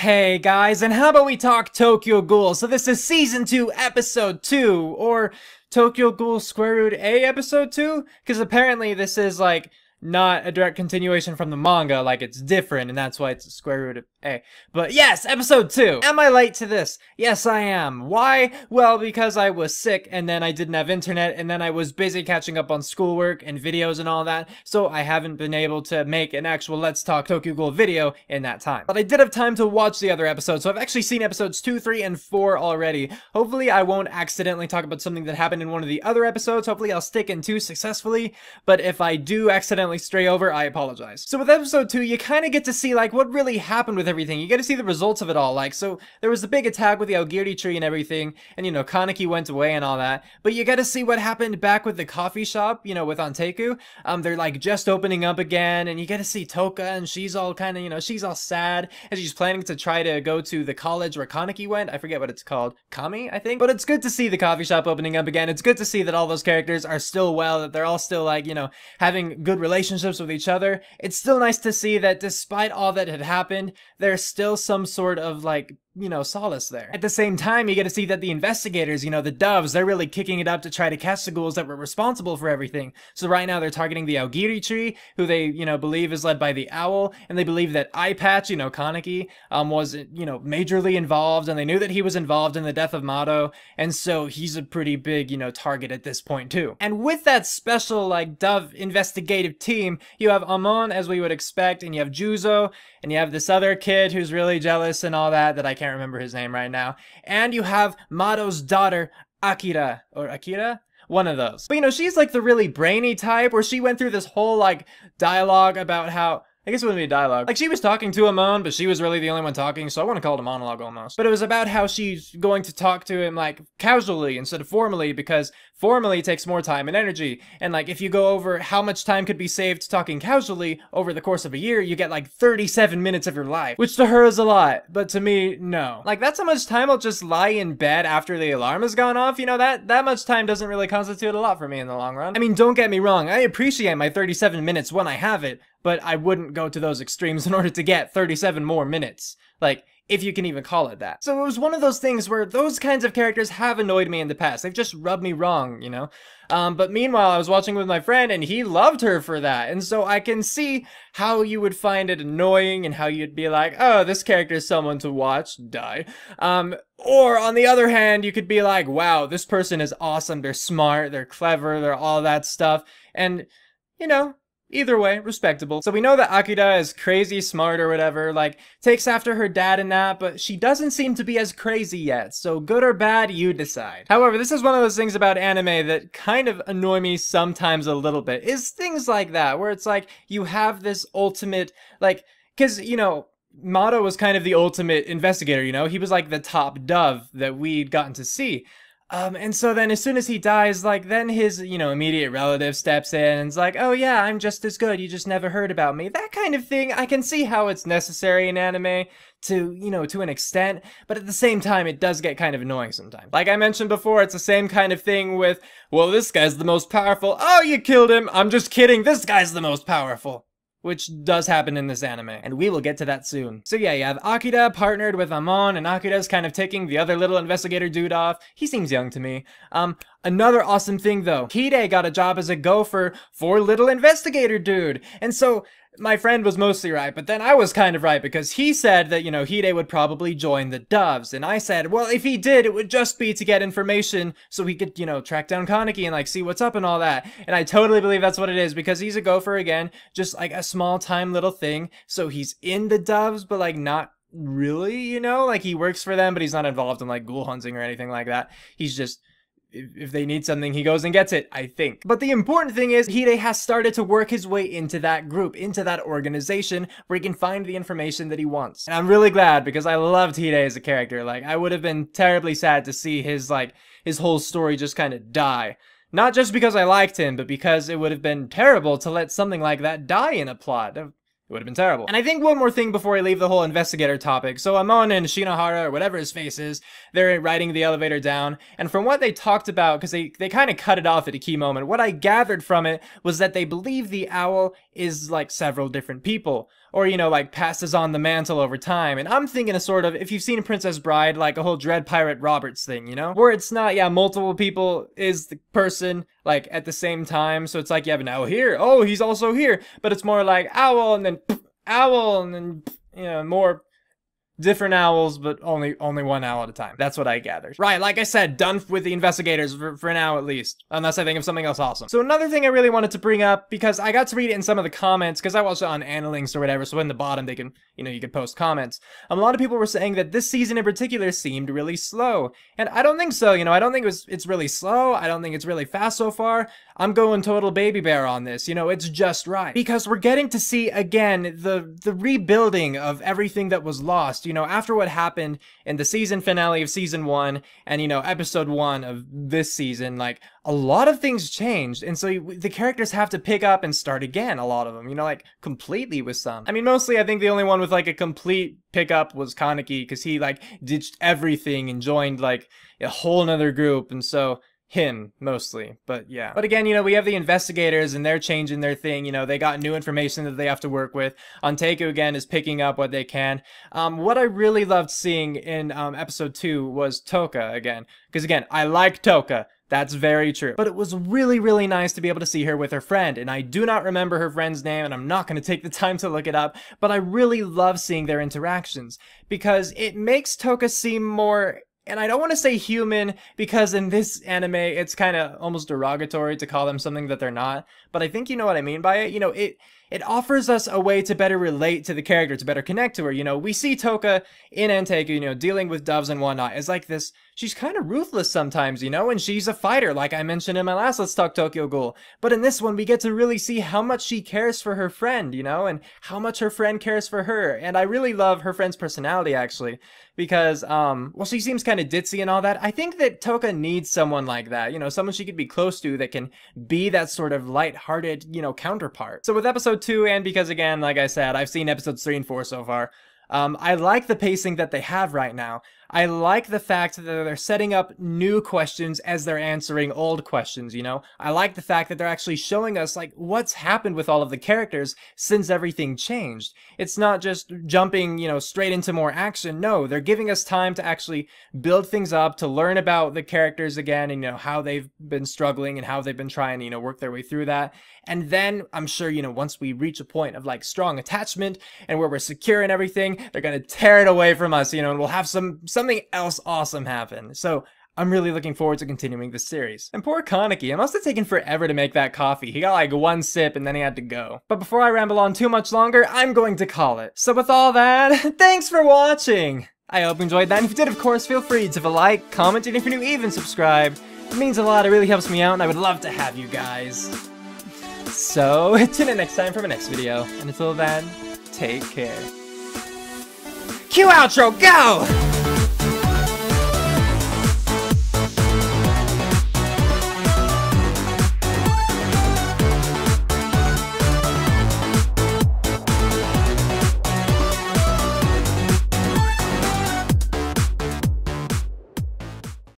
Hey guys, and how about we talk Tokyo Ghoul? So this is Season 2, Episode 2, or Tokyo Ghoul Square Root A Episode 2? Because apparently this is, not a direct continuation from the manga, it's different, and that's why it's a square root of A. But yes, Episode 2! Am I late to this? Yes, I am. Why? Well, because I was sick, and then I didn't have internet, and then I was busy catching up on schoolwork and videos and all that, so I haven't been able to make an actual Let's Talk Tokyo Ghoul video in that time. But I did have time to watch the other episodes, so I've actually seen episodes 2, 3, and 4 already. Hopefully I won't accidentally talk about something that happened in one of the other episodes. Hopefully I'll stick in 2 successfully, but if I do accidentally stray over, I apologize. So with episode 2, you kind of get to see what really happened with everything. You get to see the results of it all. So there was the big attack with the Aogiri tree and everything, and Kaneki went away and all that, but you get to see what happened back with the coffee shop, with Anteku. They're just opening up again, and you get to see Toka, and she's all kind of, she's all sad, and she's planning to try to go to the college where Kaneki went. I forget what it's called. Kami, I think? But it's good to see the coffee shop opening up again. It's good to see that all those characters are still well, that they're all still having good relationships with each other. It's still nice to see that despite all that had happened, there's still some sort of solace there. At the same time, you get to see that the investigators, the doves, they're really kicking it up to try to catch the ghouls that were responsible for everything. So right now they're targeting the Aogiri tree, who they, believe is led by the owl, and they believe that Eye Patch, Kaneki, was, majorly involved, and they knew that he was involved in the death of Mado, and so he's a pretty big, target at this point too. And with that special, dove investigative team, you have Amon, as we would expect, and you have Juzo, and you have this other kid who's really jealous and all that I can't remember his name right now. And you have Mado's daughter, Akira. Or Akira? One of those. But she's the really brainy type, where she went through this whole dialogue about how, I guess it wouldn't be a dialogue. She was talking to Amon, but she was really the only one talking, so I want to call it a monologue almost. But it was about how she's going to talk to him, casually instead of formally, because formally takes more time and energy. And, if you go over how much time could be saved talking casually over the course of a year, you get, 37 minutes of your life. Which to her is a lot, but to me, no. That's how much time I'll just lie in bed after the alarm has gone off. That much time doesn't really constitute a lot for me in the long run. I mean, don't get me wrong, I appreciate my 37 minutes when I have it, but I wouldn't go to those extremes in order to get 37 more minutes. If you can even call it that. So it was one of those things where those kinds of characters have annoyed me in the past. They've just rubbed me wrong, But meanwhile, I was watching with my friend, and he loved her for that. And so I can see how you would find it annoying, and how you'd be like, oh, this character is someone to watch, die. Or on the other hand, you could be like, wow, this person is awesome, they're smart, they're clever, they're all that stuff. And, either way, respectable. So we know that Akira is crazy smart or whatever, takes after her dad and that, but she doesn't seem to be as crazy yet, so good or bad, you decide. However, this is one of those things about anime that kind of annoy me sometimes a little bit, is things like that, where it's you have this ultimate, cause, Mado was kind of the ultimate investigator, he was the top dove that we'd gotten to see. And so then as soon as he dies, then his, immediate relative steps in and is oh yeah, I'm just as good, you just never heard about me. That kind of thing, I can see how it's necessary in anime to, to an extent, but at the same time, it does get kind of annoying sometimes. Like I mentioned before, it's the same kind of thing with, well, this guy's the most powerful. Oh, you killed him. I'm just kidding. This guy's the most powerful. Which does happen in this anime, and we will get to that soon. So yeah, you have Akira partnered with Amon, and Akira's kind of taking the other little investigator dude off. He seems young to me. Another awesome thing though, Hide got a job as a gopher for little investigator dude. And so, my friend was mostly right, but then I was kind of right, because he said that, Hide would probably join the doves, and I said, well, if he did, it would just be to get information so he could, track down Kaneki and, see what's up and all that. And I totally believe that's what it is, because he's a gopher again, just, a small-time little thing, so he's in the doves, but, not really, he works for them, but he's not involved in, ghoul hunting or anything like that. He's just... if they need something, he goes and gets it, I think. But the important thing is, Hide has started to work his way into that group, into that organization, where he can find the information that he wants. And I'm really glad, because I loved Hide as a character. I would have been terribly sad to see his, his whole story just kind of die. Not just because I liked him, but because it would have been terrible to let something like that die in a plot. It would have been terrible. And I think one more thing before I leave the whole investigator topic. So Amon and Shinohara, or whatever his face is, they're riding the elevator down. And from what they talked about, because they kind of cut it off at a key moment, what I gathered from it was that they believe the owl is several different people. or, you know, like passes on the mantle over time. And I'm thinking of sort of, if you've seen Princess Bride, like a whole Dread Pirate Roberts thing, you know, where it's not, yeah, multiple people is the person like at the same time. So it's like you have an owl here, oh, he's also here, but it's more like owl and then owl and then, you know, more different owls, but only one owl at a time. That's what I gathered. Right, like I said, done with the investigators for now at least, unless I think of something else awesome. So another thing I really wanted to bring up, because I got to read it in some of the comments, because I watched it on Analinks or whatever, so in the bottom they can, you know, you can post comments. A lot of people were saying that this season in particular seemed really slow, and I don't think so, you know, I don't think it's really slow, I don't think it's really fast so far. I'm going total baby bear on this, you know, it's just right. Because we're getting to see, again, the rebuilding of everything that was lost, you know, after what happened in the season finale of season 1 and, you know, episode 1 of this season, like, a lot of things changed, and so the characters have to pick up and start again, a lot of them, you know, like, completely with some. I mean, mostly, I think the only one with, like, a complete pickup was Kaneki, because he, like, ditched everything and joined, like, a whole nother group, and so him, mostly, but yeah. But again, you know, we have the investigators, and they're changing their thing, you know, they got new information that they have to work with. Ontake, again, is picking up what they can. What I really loved seeing in episode 2 was Toka, again, because again, I like Toka. That's very true. But it was really, really nice to be able to see her with her friend, and I do not remember her friend's name, and I'm not going to take the time to look it up, but I really love seeing their interactions, because it makes Toka seem more, and I don't want to say human, because in this anime, it's kind of almost derogatory to call them something that they're not, but I think you know what I mean by it. You know, it offers us a way to better relate to the character, to better connect to her. You know, we see Toka in Anteiku, you know, dealing with doves and whatnot, as like this, she's kind of ruthless sometimes, you know, and she's a fighter, like I mentioned in my last Let's Talk Tokyo Ghoul. But in this one, we get to really see how much she cares for her friend, you know, and how much her friend cares for her. And I really love her friend's personality, actually, because, well, she seems kind of ditzy and all that. I think that Toka needs someone like that, you know, someone she could be close to that can be that sort of light-hearted, you know, counterpart. So with episode 2, and because, again, like I said, I've seen episodes 3 and 4 so far, I like the pacing that they have right now. I like the fact that they're setting up new questions as they're answering old questions, you know? I like the fact that they're actually showing us, like, what's happened with all of the characters since everything changed. It's not just jumping, you know, straight into more action. No, they're giving us time to actually build things up, to learn about the characters again, and, you know, how they've been struggling and how they've been trying to, you know, work their way through that. And then, I'm sure, you know, once we reach a point of, like, strong attachment and where we're secure and everything, they're gonna tear it away from us, you know, and we'll have something else awesome happen. So I'm really looking forward to continuing this series. And poor Kaneki, it must have taken forever to make that coffee. He got like one sip and then he had to go. But before I ramble on too much longer, I'm going to call it. So with all that, thanks for watching! I hope you enjoyed that, and if you did, of course, feel free to leave a like, comment, and if you're new, even subscribe. It means a lot, it really helps me out, and I would love to have you guys. So, tune in next time for my next video, and until then, take care. Cue outro, go!